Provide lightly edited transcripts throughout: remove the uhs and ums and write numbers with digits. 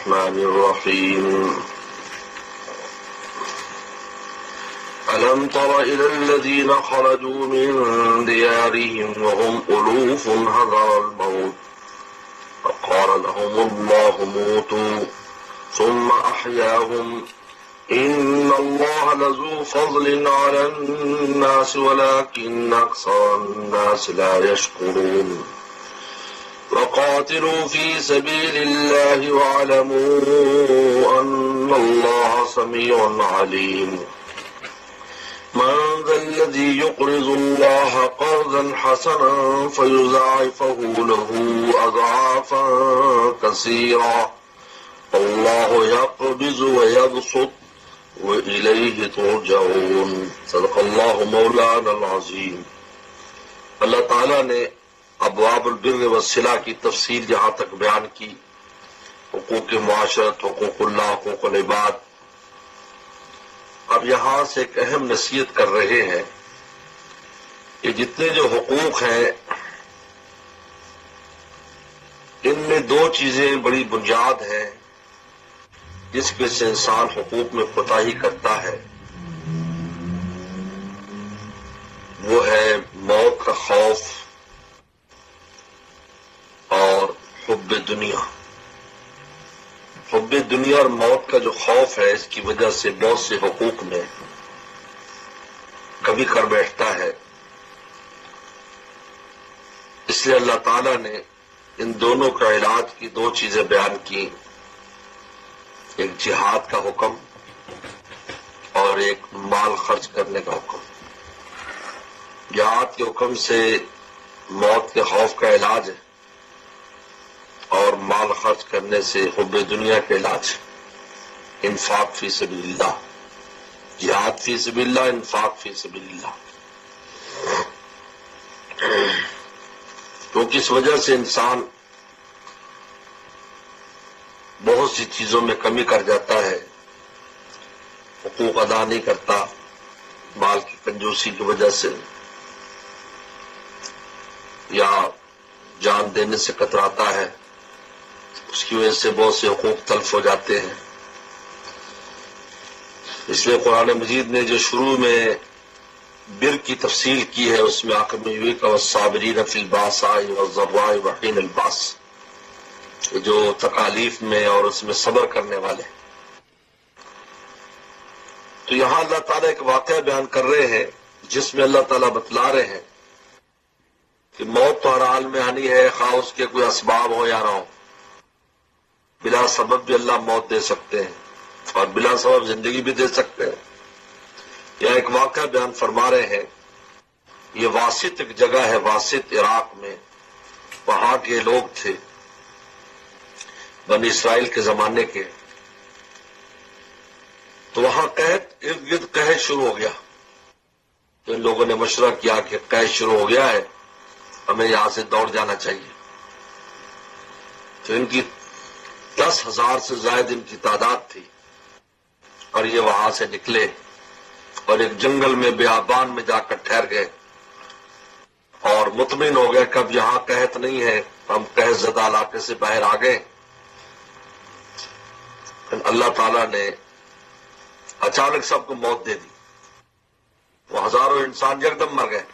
الرحمن الرحيم ألم تر إلى الذين خرجوا من ديارهم وهم ألوف حذر الموت فقال لهم الله موتوا ثم أحياهم إن الله لذو فضل على الناس ولكن أكثر الناس لا يشكرون وقاتلوا في سبيل الله واعلموا أن الله سميع عليم من ذا الذي يقرض الله قرضا حسنا فيضاعفه له أضعافا كثيرا والله يقبض ويبسط وإليه ترجعون صدق اللہ مولانا العظیم۔ اللہ تعالیٰ نے ابواب البر والصلہ کی تفصیل جہاں تک بیان کی، حقوق معاشرت، حقوق اللہ، حقوق العباد، اب یہاں سے ایک اہم نصیحت کر رہے ہیں کہ جتنے جو حقوق ہیں ان میں دو چیزیں بڑی بنیاد ہیں جس میں سے انسان حقوق میں کوتاہی کرتا ہے، وہ ہے موت کا خوف اور حب دنیا۔ حب دنیا اور موت کا جو خوف ہے اس کی وجہ سے بہت سے حقوق میں کمی کر بیٹھتا ہے۔ اس لیے اللہ تعالیٰ نے ان دونوں کا علاج کی دو چیزیں بیان کی، ایک جہاد کا حکم اور ایک مال خرچ کرنے کا حکم۔ جہاد کے حکم سے موت کے خوف کا علاج ہے اور مال خرچ کرنے سے حب دنیا کا علاج ہے۔ انفاق فی سبیل اللہ، جہاد فی سبیل اللہ، انفاق فی سبیل اللہ۔ کیونکہ اس وجہ سے انسان بہت سی چیزوں میں کمی کر جاتا ہے، حقوق ادا نہیں کرتا، مال کی کنجوسی کی وجہ سے یا جان دینے سے کتراتا ہے، اس کی وجہ سے بہت سے حقوق تلف ہو جاتے ہیں۔ اس لیے قرآن مجید نے جو شروع میں بر کی تفصیل کی ہے اس میں آخر میں یہ کہ والصابرین فی الباساء والضراء وحین الباس، جو تکالیف میں اور اس میں صبر کرنے والے۔ تو یہاں اللہ تعالیٰ ایک واقعہ بیان کر رہے ہیں جس میں اللہ تعالیٰ بتلا رہے ہیں کہ موت تو ہر حال میں آنی ہے، خواہ اس کے کوئی اسباب ہو یا نہ ہو۔ بلا سبب بھی اللہ موت دے سکتے ہیں اور بلا سبب زندگی بھی دے سکتے ہیں۔ یہاں ایک واقعہ بیان فرما رہے ہیں، یہ واسط ایک جگہ ہے، واسط عراق میں، وہاں کے لوگ تھے بنی اسرائیل کے زمانے کے، تو وہاں قحط، ارد گرد قحط شروع ہو گیا۔ تو ان لوگوں نے مشورہ کیا کہ قحط شروع ہو گیا ہے، ہمیں یہاں سے دوڑ جانا چاہیے۔ تو ان کی 10,000 سے زائد ان کی تعداد تھی اور یہ وہاں سے نکلے اور ایک جنگل میں بیابان میں جا کر ٹھہر گئے اور مطمئن ہو گئے کہ اب یہاں قحط نہیں ہے، ہم قحط زدہ علاقے سے باہر آ گئے۔ اللہ تعالیٰ نے اچانک سب کو موت دے دی، وہ ہزاروں انسان یکدم مر گئے۔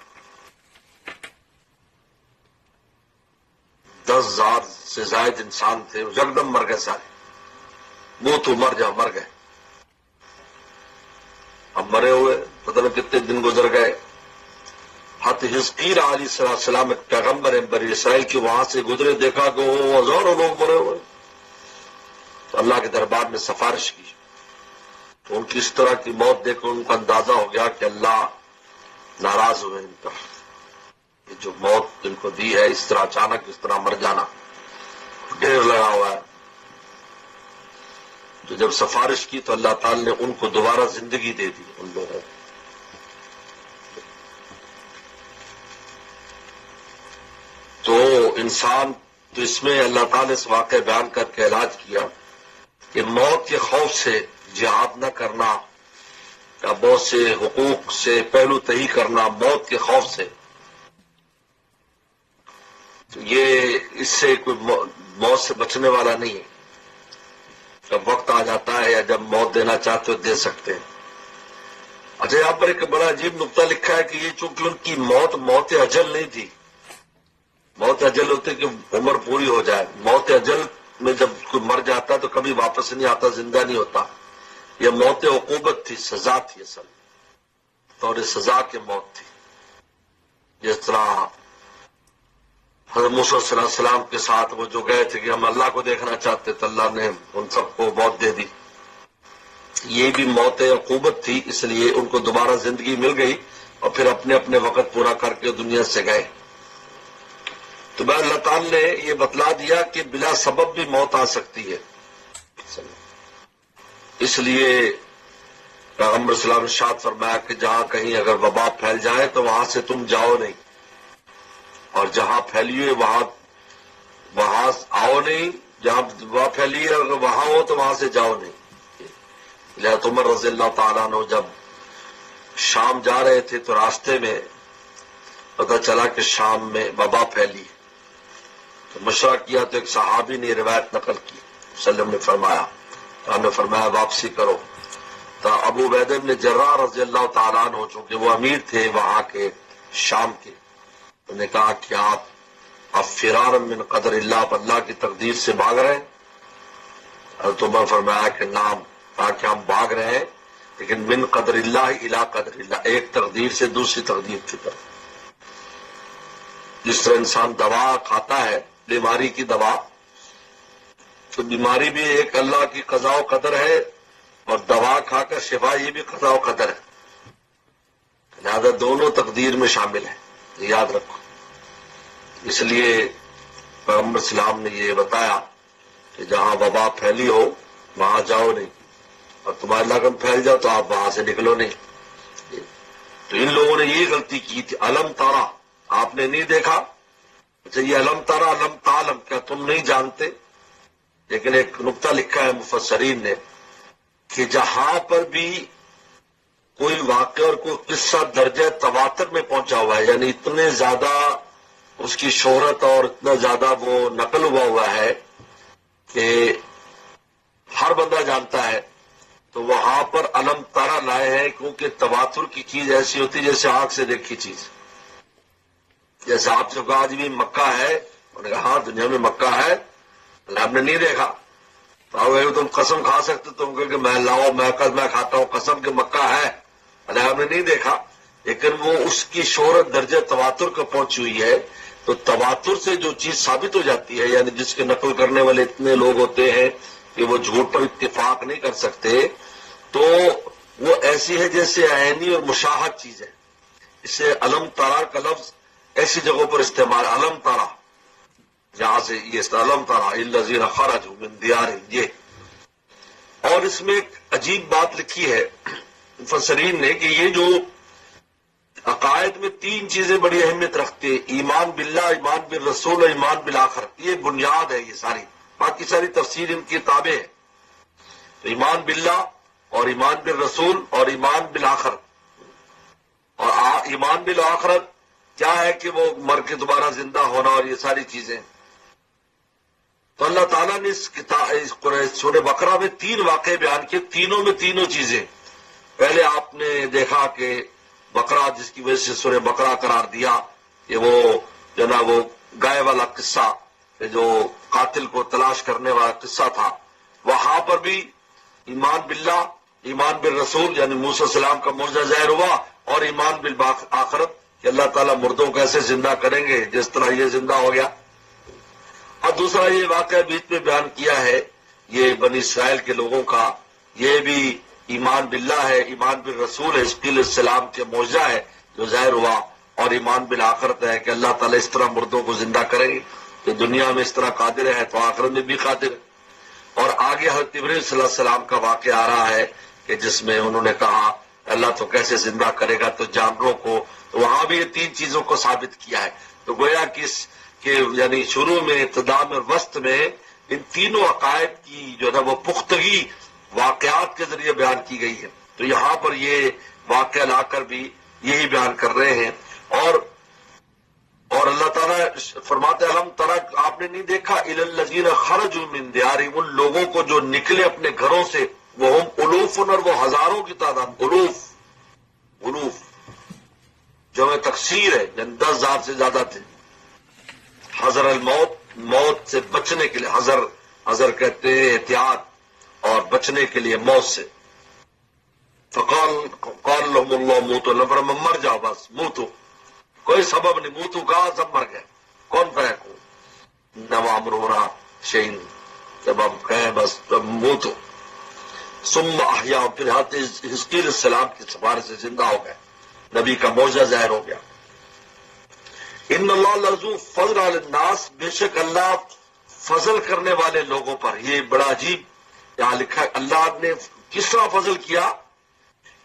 10,000 سے زائد انسان تھے، وہ یکدم مر گئے سارے، وہ تو مر جا مر گئے۔ اب مرے ہوئے پتہ نہیں کتنے دن گزر گئے، حتی حزقیل علیہ السلام ایک پیغمبر ہیں بنی اسرائیل کے، وہاں سے گزرے، دیکھا کہ وہ ہزاروں لوگ مرے ہوئے، تو اللہ کے دربار میں سفارش کی۔ تو ان کی اس طرح کی موت دیکھ کر ان کو اندازہ ہو گیا کہ اللہ ناراض ہوئے ان پر، یہ جو موت ان کو دی ہے اس طرح اچانک اس طرح مر جانا، ڈھیر لگا ہوا ہے۔ تو جب سفارش کی تو اللہ تعالی نے ان کو دوبارہ زندگی دے دی ان لوگوں کو۔ تو انسان، تو اس میں اللہ تعالی نے اس واقعہ بیان کر کے علاج کیا کہ موت کے خوف سے جہاد نہ کرنا یا بہت سے حقوق سے پہلو تہی کرنا موت کے خوف سے، تو یہ اس سے کوئی موت سے بچنے والا نہیں ہے۔ جب وقت آ جاتا ہے یا جب موت دینا چاہتے ہو دے سکتے ہیں۔ اچھا، یہاں پر ایک بڑا عجیب نقطہ لکھا ہے کہ یہ چونکہ ان کی موت اجل نہیں تھی۔ موت اجل ہوتی کہ عمر پوری ہو جائے، موت اجل میں جب کوئی مر جاتا تو کبھی واپس نہیں آتا، زندہ نہیں ہوتا۔ یہ موت عقوبت تھی، سزا تھی، اصل اور سزا کی موت تھی۔ جس طرح حضرت موسیٰ صلی اللہ علیہ وسلم کے ساتھ وہ جو گئے تھے کہ ہم اللہ کو دیکھنا چاہتے تو اللہ نے ان سب کو موت دے دی، یہ بھی موت عقوبت تھی، اس لیے ان کو دوبارہ زندگی مل گئی اور پھر اپنے اپنے وقت پورا کر کے دنیا سے گئے۔ تو میں اللہ تعالی نے یہ بتلا دیا کہ بلا سبب بھی موت آ سکتی ہے، اس لیے پیغمبر صلی اللہ علیہ وسلم نے ارشاد فرمایا کہ جہاں کہیں اگر وبا پھیل جائے تو وہاں سے تم جاؤ نہیں، اور جہاں پھیلی ہوئی وہاں آؤ نہیں، جہاں وبا پھیلی ہے اگر وہاں ہو تو وہاں سے جاؤ نہیں۔ لہذا عمر رضی اللہ تعالیٰ عنہ جب شام جا رہے تھے تو راستے میں پتہ چلا کہ شام میں وبا پھیلی، تو مشورہ کیا تو ایک صحابی نے روایت نقل کی، وسلم نے فرمایا، آپ نے فرمایا واپسی کرو۔ تو ابو عبیدہ بن جراح رضی اللہ تعالیٰ عنہ چونکہ وہ امیر تھے وہاں کے شام کے، انہوں نے کہا کہ آپ فرار من قدر اللہ کی تقدیر سے بھاگ رہے ہیں؟ حضرت عمر فرمایا کہ نام، کہا کہ ہم بھاگ رہے ہیں لیکن من قدر اللہ الی قدر اللہ، ایک تقدیر سے دوسری تقدیر کی طرف۔ جس طرح انسان دوا کھاتا ہے، بیماری کی دوا، تو بیماری بھی ایک اللہ کی قضاء و قدر ہے، اور دوا کھا کر شفا یہ بھی قضاء و قدر ہے، لہذا دونوں تقدیر میں شامل ہیں، یاد رکھو۔ اس لیے پیغمبر صلی اللہ علیہ وسلم نے یہ بتایا کہ جہاں وبا پھیلی ہو وہاں جاؤ نہیں، اور تمہارا لگن پھیل جاؤ تو آپ وہاں سے نکلو نہیں۔ تو ان لوگوں نے یہ غلطی کی تھی، علم تارا، آپ نے نہیں دیکھا؟ اچھا، یہ علم تارا علم تعلم، کیا تم نہیں جانتے؟ لیکن ایک نقطہ لکھا ہے مفسرین نے کہ جہاں پر بھی کوئی واقعہ اور کوئی قصہ درجہ تواتر میں پہنچا ہوا ہے، یعنی اتنے زیادہ اس کی شہرت اور اتنا زیادہ وہ نقل ہوا ہے کہ ہر بندہ جانتا ہے، تو وہاں پر علم تارا لائے ہیں، کیونکہ تواتر کی چیز ایسی ہوتی جیسے آنکھ سے دیکھی چیز۔ جیسے آپ سے کہا آج بھی مکہ ہے، انہوں نے کہا ہاں دنیا میں مکہ ہے، آپ نے نہیں دیکھا، تو تم قسم کھا سکتے، تم کہ میں لاؤ میں کھاتا ہوں قسم کہ مکہ ہے، آپ نے نہیں دیکھا، لیکن وہ اس کی شہرت درجہ تواتر کو پہنچی ہوئی ہے۔ تو تواتر سے جو چیز ثابت ہو جاتی ہے، یعنی جس کے نقل کرنے والے اتنے لوگ ہوتے ہیں کہ وہ جھوٹ پر اتفاق نہیں کر سکتے، تو وہ ایسی ہے جیسے عینی اور مشاہد چیز ہے۔ اسے علم تارا کا لفظ ایسی جگہوں پر استعمال، علم تارا، جہاں سے یہ علم تارا الذین خرجوا من دیارہم، یہ۔ اور اس میں ایک عجیب بات لکھی ہے مفسرین نے کہ یہ جو عقائد میں تین چیزیں بڑی اہمیت رکھتے ہیں، ایمان باللہ، ایمان بالرسول اور ایمان بالآخر، یہ بنیاد ہے، یہ ساری باقی ساری تفسیر ان کی تابع ہے۔ تو ایمان باللہ اور ایمان بالرسول اور ایمان بالآخر، اور ایمان بالآخرت کیا ہے کہ وہ مر کے دوبارہ زندہ ہونا اور یہ ساری چیزیں۔ تو اللہ تعالیٰ نے اس سورہ بقرہ میں تین واقعے بیان کیے، تینوں میں تینوں چیزیں۔ پہلے آپ نے دیکھا کہ بقرہ، جس کی وجہ سے سورہ بقرہ قرار دیا، کہ وہ جو نا وہ گائے والا قصہ، جو قاتل کو تلاش کرنے والا قصہ تھا، وہاں پر بھی ایمان باللہ، ایمان بالرسول یعنی موسیٰ علیہ السلام کا معجزہ ظاہر ہوا، اور ایمان بالآخرت کہ اللہ تعالیٰ مردوں کو ایسے زندہ کریں گے جس طرح یہ زندہ ہو گیا۔ اور دوسرا یہ واقعہ بیچ میں بیان کیا ہے یہ بنی اسرائیل کے لوگوں کا، یہ بھی ایمان باللہ ہے، ایمان بالرسول ہے، اسماعیل علیہ السلام کے معجزہ ہے جو ظاہر ہوا، اور ایمان بالآخرت ہے کہ اللہ تعالیٰ اس طرح مردوں کو زندہ کریں گے کہ دنیا میں اس طرح قادر ہے تو آخرت میں بھی قادر ہے۔ اور آگے حضرت ابراہیم صلی اللہ علیہ وسلم کا واقعہ آ رہا ہے کہ جس میں انہوں نے کہا اللہ تو کیسے زندہ کرے گا، تو جانوروں کو، تو وہاں بھی یہ تین چیزوں کو ثابت کیا ہے۔ تو گویا کہ یعنی شروع میں، ابتدا میں، وسط میں ان تینوں عقائد کی جو ہے وہ پختگی واقعات کے ذریعے بیان کی گئی ہے۔ تو یہاں پر یہ واقعہ لا کر بھی یہی بیان کر رہے ہیں۔ اور اور اللہ تعالیٰ فرماتے الم ترا، آپ نے نہیں دیکھا الی الذین خرجوا من دیارہم، ان لوگوں کو جو نکلے اپنے گھروں سے، وہ ہم الوف، اور وہ ہزاروں کی تعداد، الوف جو میں تکثیر ہے، یعنی 10,000 سے زیادہ تھے، حذر الموت، موت سے بچنے کے لیے، حذر کہتے ہیں احتیاط اور بچنے کے لیے موت سے. قال لهم اللہ موتوا، اللہ فرمایا مر جاؤ، بس موتو، کوئی سبب نہیں، موتو کہا سب مر گئے، کون فیکو نوا امرنا شین، جب ہم کہیں بس تب موتو. ثم احیا، پھر حزقیل السلام کی سفارش سے زندہ ہو گئے، نبی کا معجزہ ظاہر ہو گیا. ان اللہ لذو فضل علی الناس، بے شک اللہ فضل کرنے والے لوگوں پر. یہ بڑا عجیب یہاں لکھا ہے، اللہ نے کس طرح فضل کیا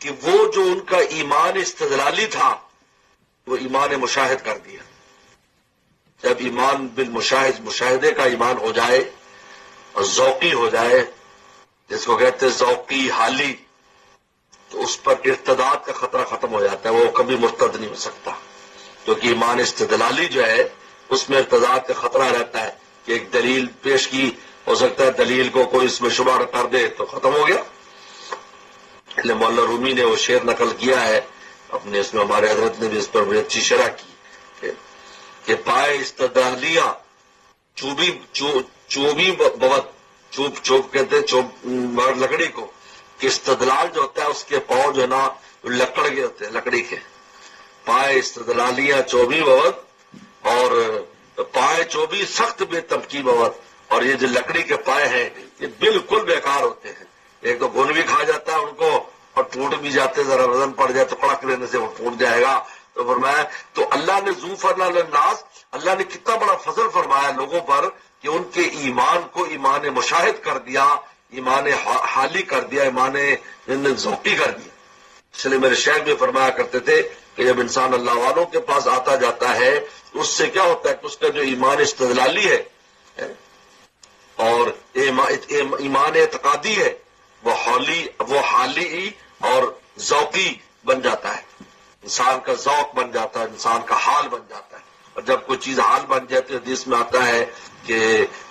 کہ وہ جو ان کا ایمان استدلالی تھا وہ ایمان مشاہد کر دیا. جب ایمان بالمشاہد، مشاہدے کا ایمان ہو جائے اور ذوقی ہو جائے، جس کو کہتے ہیں ذوقی حالی، تو اس پر ارتداد کا خطرہ ختم ہو جاتا ہے، وہ کبھی مرتد نہیں ہو سکتا. کیونکہ ایمان استدلالی جو ہے اس میں ارتداد کا خطرہ رہتا ہے کہ ایک دلیل پیش کی، ہو سکتا ہے دلیل کو کوئی اس میں شبہ کر دے تو ختم ہو گیا. مولانا رومی نے وہ شعر نقل کیا ہے اپنے، اس میں ہمارے حضرت نے بھی اس پر بڑی اچھی شرح کی کہ پائے استدلالیاں چوبی بوت، چوب کہتے ہیں لکڑی کو، کہ استدلال جو ہوتا ہے اس کے پاؤں جو ہے نا لکڑ کے ہوتے ہیں، لکڑی کے پائے استدلالیاں چوبی بوت، اور پائے چوبی سخت بے تبکی بوت. اور یہ جو لکڑی کے پائے ہیں یہ بالکل بیکار ہوتے ہیں، ایک تو گن بھی کھا جاتا ہے ان کو اور ٹوٹ بھی جاتے، ذرا وزن پڑ جائے تو کڑک لینے سے وہ ٹوٹ جائے گا. تو فرمایا تو اللہ نے ذو فضل علی الناس، اللہ نے کتنا بڑا فضل فرمایا لوگوں پر کہ ان کے ایمان کو ایمان مشاہد کر دیا، ایمان حالی کر دیا، ایمان ذوقی کر دیا. اس لیے میرے شیخ بھی فرمایا کرتے تھے کہ جب انسان اللہ والوں کے پاس آتا جاتا ہے اس سے کیا ہوتا ہے کہ اس کا جو ایمان استدلالی ہے اور ایمان اعتقادی ہے وہ حالی اور ذوقی بن جاتا ہے، انسان کا ذوق بن جاتا ہے، انسان کا حال بن جاتا ہے. اور جب کوئی چیز حال بن جاتی ہے، حدیث میں آتا ہے کہ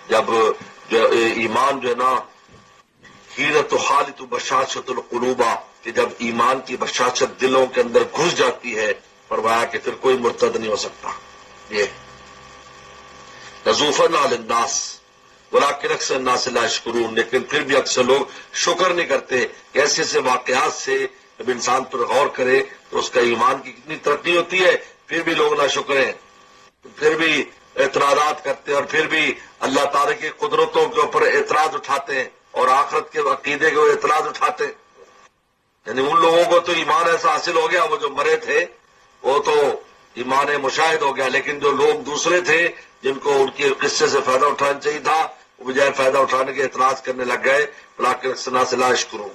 جب ایمان جو ہے نا حیرت خالط بشاشت القلوبہ، کہ جب ایمان کی بشاشت دلوں کے اندر گھس جاتی ہے، فرمایا کہ پھر کوئی مرتد نہیں ہو سکتا. یہ لذوفن علی الناس ولکن اکثر الناس لا یشکرون، لیکن پھر بھی اکثر لوگ شکر نہیں کرتے. ایسے ایسے واقعات سے جب انسان پر غور کرے تو اس کا ایمان کی کتنی ترقی ہوتی ہے، پھر بھی لوگ نہ شکر ہیں، پھر بھی اعتراضات کرتے ہیں، اور پھر بھی اللہ تعالی کی قدرتوں کے اوپر اعتراض اٹھاتے ہیں اور آخرت کے عقیدے کے اعتراض اٹھاتے ہیں. یعنی ان لوگوں کو تو ایمان ایسا حاصل ہو گیا، وہ جو مرے تھے وہ تو ایمان مشاہد ہو گیا، لیکن جو لوگ دوسرے تھے جن کو ان کے قصے سے فائدہ اٹھانا چاہیے تھا، وہ بجائے فائدہ اٹھانے کے اعتراض کرنے لگ گئے. بلاک رقصنا سے لا یشکرون.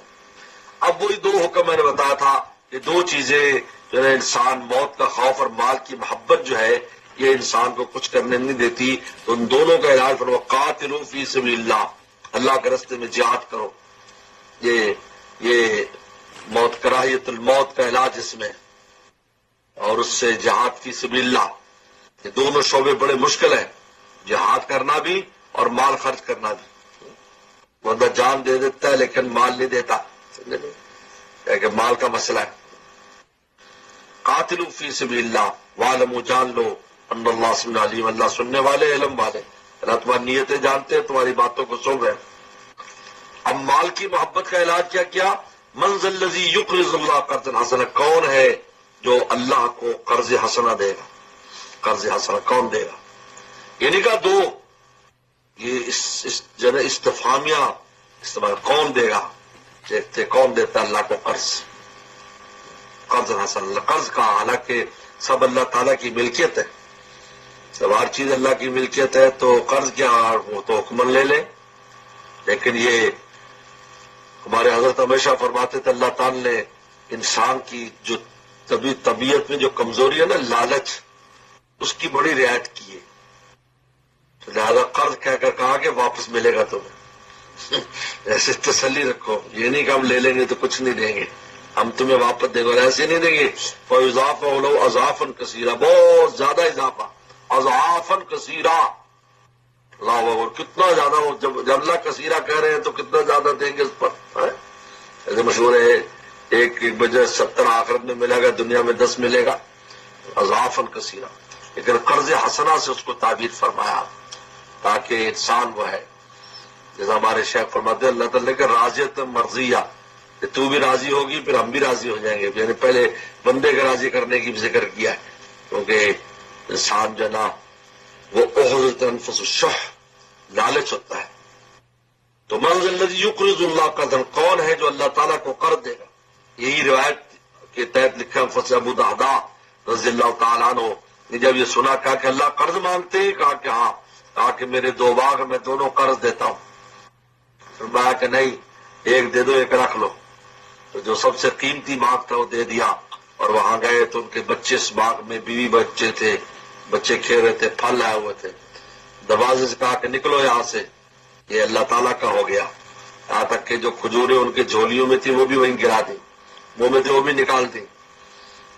اب وہی دو حکم میں نے بتایا تھا کہ دو چیزیں جو ہے انسان، موت کا خوف اور مال کی محبت جو ہے یہ انسان کو کچھ کرنے نہیں دیتی. تو ان دونوں کا علاج فرمایا قاتلوا فی سبیل اللہ، اللہ کے راستے میں جہاد کرو. یہ موت، کراہیت الموت کا علاج اس میں، اور اس سے جہاد فی سبیل اللہ. یہ دونوں شعبے بڑے مشکل ہیں، جہاد کرنا بھی اور مال خرچ کرنا بھی. بندہ جان دے دیتا ہے لیکن مال نہیں دیتا، کہ مال کا مسئلہ ہے. قاتلوا فی سبیل اللہ وعلموا، جان لو ان اللہ سميع علیم، اللہ سننے والے، علم والے. اللہ تمہاری نیتیں جانتے ہیں، تمہاری باتوں کو سن رہے ہیں. اب مال کی محبت کا علاج کیا؟ من ذا الذی یقرض اللہ قرضا حسنا، کون ہے جو اللہ کو قرض حسنہ دے گا؟ قرض حسنہ کون دے گا؟ یہ نہیں کہا دو، یہ استفہامیہ استعمال، کون دے گا؟ دیکھتے کون دیتا اللہ کو قرض، قرض حسن. قرض کا حالانکہ سب اللہ تعالیٰ کی ملکیت ہے، سب ہر چیز اللہ کی ملکیت ہے، تو قرض کیا، وہ تو حکمن لے لے. لیکن یہ ہمارے حضرت ہمیشہ فرماتے تھے اللہ تعالیٰ نے انسان کی جو طبیعت میں جو کمزوری ہے نا، لالچ، اس کی بڑی رعایت کی ہے. لہذا قرض کہہ کر کہا کہ واپس ملے گا تمہیں. ایسے تسلی رکھو، یہ نہیں کہ ہم لے لیں گے تو کچھ نہیں دیں گے، ہم تمہیں واپس دیں گے، اور ایسے نہیں دیں گے. فَإِضَافَهُ لَوْ أَضْعَافًا كَثِيرًا، بہت زیادہ اضافہ. اضعافا کثیرا. اللہ اکبر. کتنا زیادہ جب اللہ کثیرہ کہہ رہے ہیں تو کتنا زیادہ دیں گے اس پر. ایسے مشہور ہے ایک بجے 70 آخرت میں ملے گا, دنیا میں 10 ملے گا. اضعافا کثیرا. لیکن قرض حسنہ سے اس کو تعبیر فرمایا تاکہ انسان وہ ہے جیسا ہمارے شیخ فرماتے ہیں اللہ تعالیٰ کہ راضیت مرضیہ, کہ تو بھی راضی ہوگی پھر ہم بھی راضی ہو جائیں گے. یعنی پہلے بندے کے راضی کرنے کی بھی ذکر کیا ہے, کیونکہ انسان جو نا وہ احدت انفس الشح, لالچ ہوتا ہے. تو من ذا الذی یقرض اللہ قرضا, کون ہے جو اللہ تعالیٰ کو قرض دے گا. یہی روایت کے تحت لکھا فصل ابو دہدا رضی اللہ تعالیٰ عنہ نے جب یہ سنا کہا کہ اللہ قرض مانگتے ہیں, کہا کہ ہاں. کہا کہ میرے 2 باغ میں دونوں قرض دیتا ہوں. فرمایا کہ نہیں, ایک دے دو ایک رکھ لو. تو جو سب سے قیمتی باغ تھا وہ دے دیا, اور وہاں گئے تو ان کے بچے اس باغ میں بیوی بچے تھے, بچے کھیل رہے تھے, پھل لائے ہوئے تھے. دروازے سے کہا کہ نکلو یہاں سے, یہ اللہ تعالیٰ کا ہو گیا. یہاں تک کہ جو کھجوریں ان کے جھولیوں میں تھی وہ بھی وہیں گرا دی, منہ میں تھے وہ بھی نکال دی.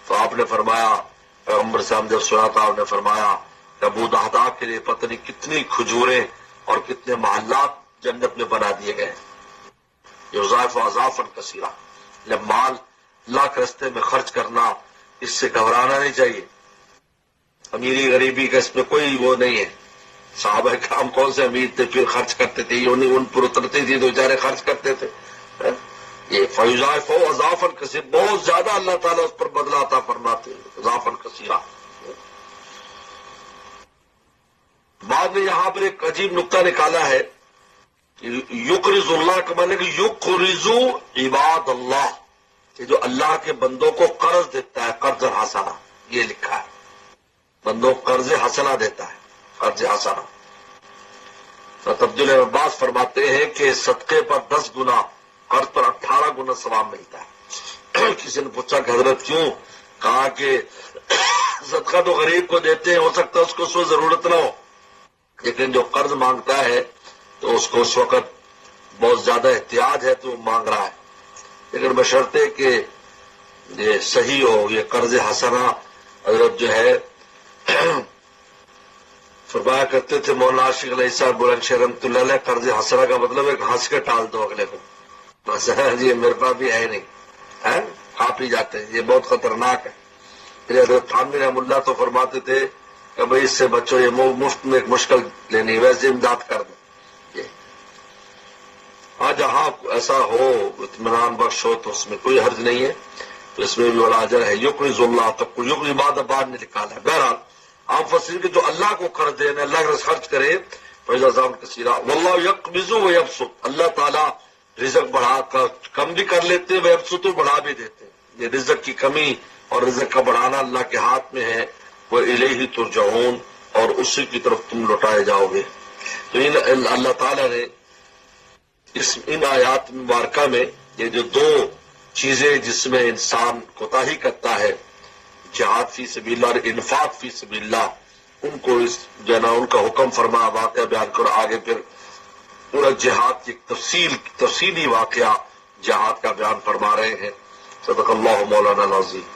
تو آپ نے فرمایا, پیغمبر صاحب جب سنا تھا آپ نے فرمایا کہ ابو دہدا کے لیے پتہ نہیں کتنی کھجوریں اور کتنے محلات جنت میں بنا دیے گئے. یضاعف اضعافا کثیرا. جب مال اللہ کے راستے میں خرچ کرنا, اس سے گھبرانا نہیں چاہیے. امیری غریبی کا اس میں کوئی وہ نہیں ہے. صحابہ کرام کون سے امیر تھے پھر خرچ کرتے تھے, ان پر اترتی تھی تو بیچارے خرچ کرتے تھے. یہ فیضاعف اضعافا کثیرا, بہت زیادہ اللہ تعالیٰ اس پر بدلہ عطا فرماتے ہیں. اضعافا کثیرا. بعد میں یہاں پر ایک عجیب نقطہ نکالا ہے, یقرض اللہ کا معنی کہ یقرض عباد اللہ, کہ جو اللہ کے بندوں کو قرض دیتا ہے. قرض حسنہ یہ لکھا ہے, بندوں کو قرض حسنہ دیتا ہے. قرض حسنہ. عبداللہ عباس فرماتے ہیں کہ صدقے پر 10 گنا, قرض پر 18 گنا ثواب ملتا ہے. کسی نے پوچھا کہ حضرت کیوں؟ کہا کہ صدقہ تو غریب کو دیتے ہیں, ہو سکتا ہے اس کو اس وقت ضرورت نہ ہو, لیکن جو قرض مانگتا ہے تو اس کو اس وقت بہت زیادہ احتیاج ہے تو وہ مانگ رہا ہے. لیکن بشرطے کہ یہ صحیح ہو, یہ قرض حسنہ. حضرت جو ہے فرمایا کرتے تھے مولانا عاشق علیہ صاحب بلند شہر رحمۃ اللہ علیہ, قرض حسنہ کا مطلب ہے کہ ہنس کے ٹال دو اگلے کو. جی میرے پاس بھی ہے نہیں, ہے کھا پی جاتے ہیں, یہ بہت خطرناک ہے. حضرت تھانوی رحم اللہ تو فرماتے تھے کہ بھائی اس سے بچوں, یہ مفت میں ایک مشکل لینی, ویسے امداد کر دو. ہاں جہاں ایسا ہو اطمینان بخش ہو تو اس میں کوئی حرج نہیں ہے, تو اس میں بھی بڑا اجر ہے. یقرض اللہ تک یقرض عباد بعد نے نکالا ہے. بہرحال آپ فصل کے جو اللہ کو قرض دے, اللہ کا خرچ کرے, فیض اضعافا کثیرا. واللہ یقبض ویبسط, اللہ تعالیٰ رزق بڑھا کر کم بھی کر لیتے ہیں, ویبسط بڑھا بھی دیتے ہیں. یہ رزق کی کمی اور رزق کا بڑھانا اللہ کے ہاتھ میں ہے. وَإِلَيْهِ تُرْجَعُونَ, اور اسی کی طرف تم لوٹائے جاؤ گے. تو اللہ تعالیٰ نے ان آیات مبارکہ میں یہ جو 2 چیزیں جس میں انسان کوتاہی کرتا ہے, جہاد فی سبیل اللہ اور انفاق فی سبیل اللہ, ان کو اس جو ہے نا ان کا حکم فرما, واقعہ بیان کرو. آگے پھر پورا جہاد کی تفصیلی واقعہ جہاد کا بیان فرما رہے ہیں. صدق اللہ مولانا العظیم.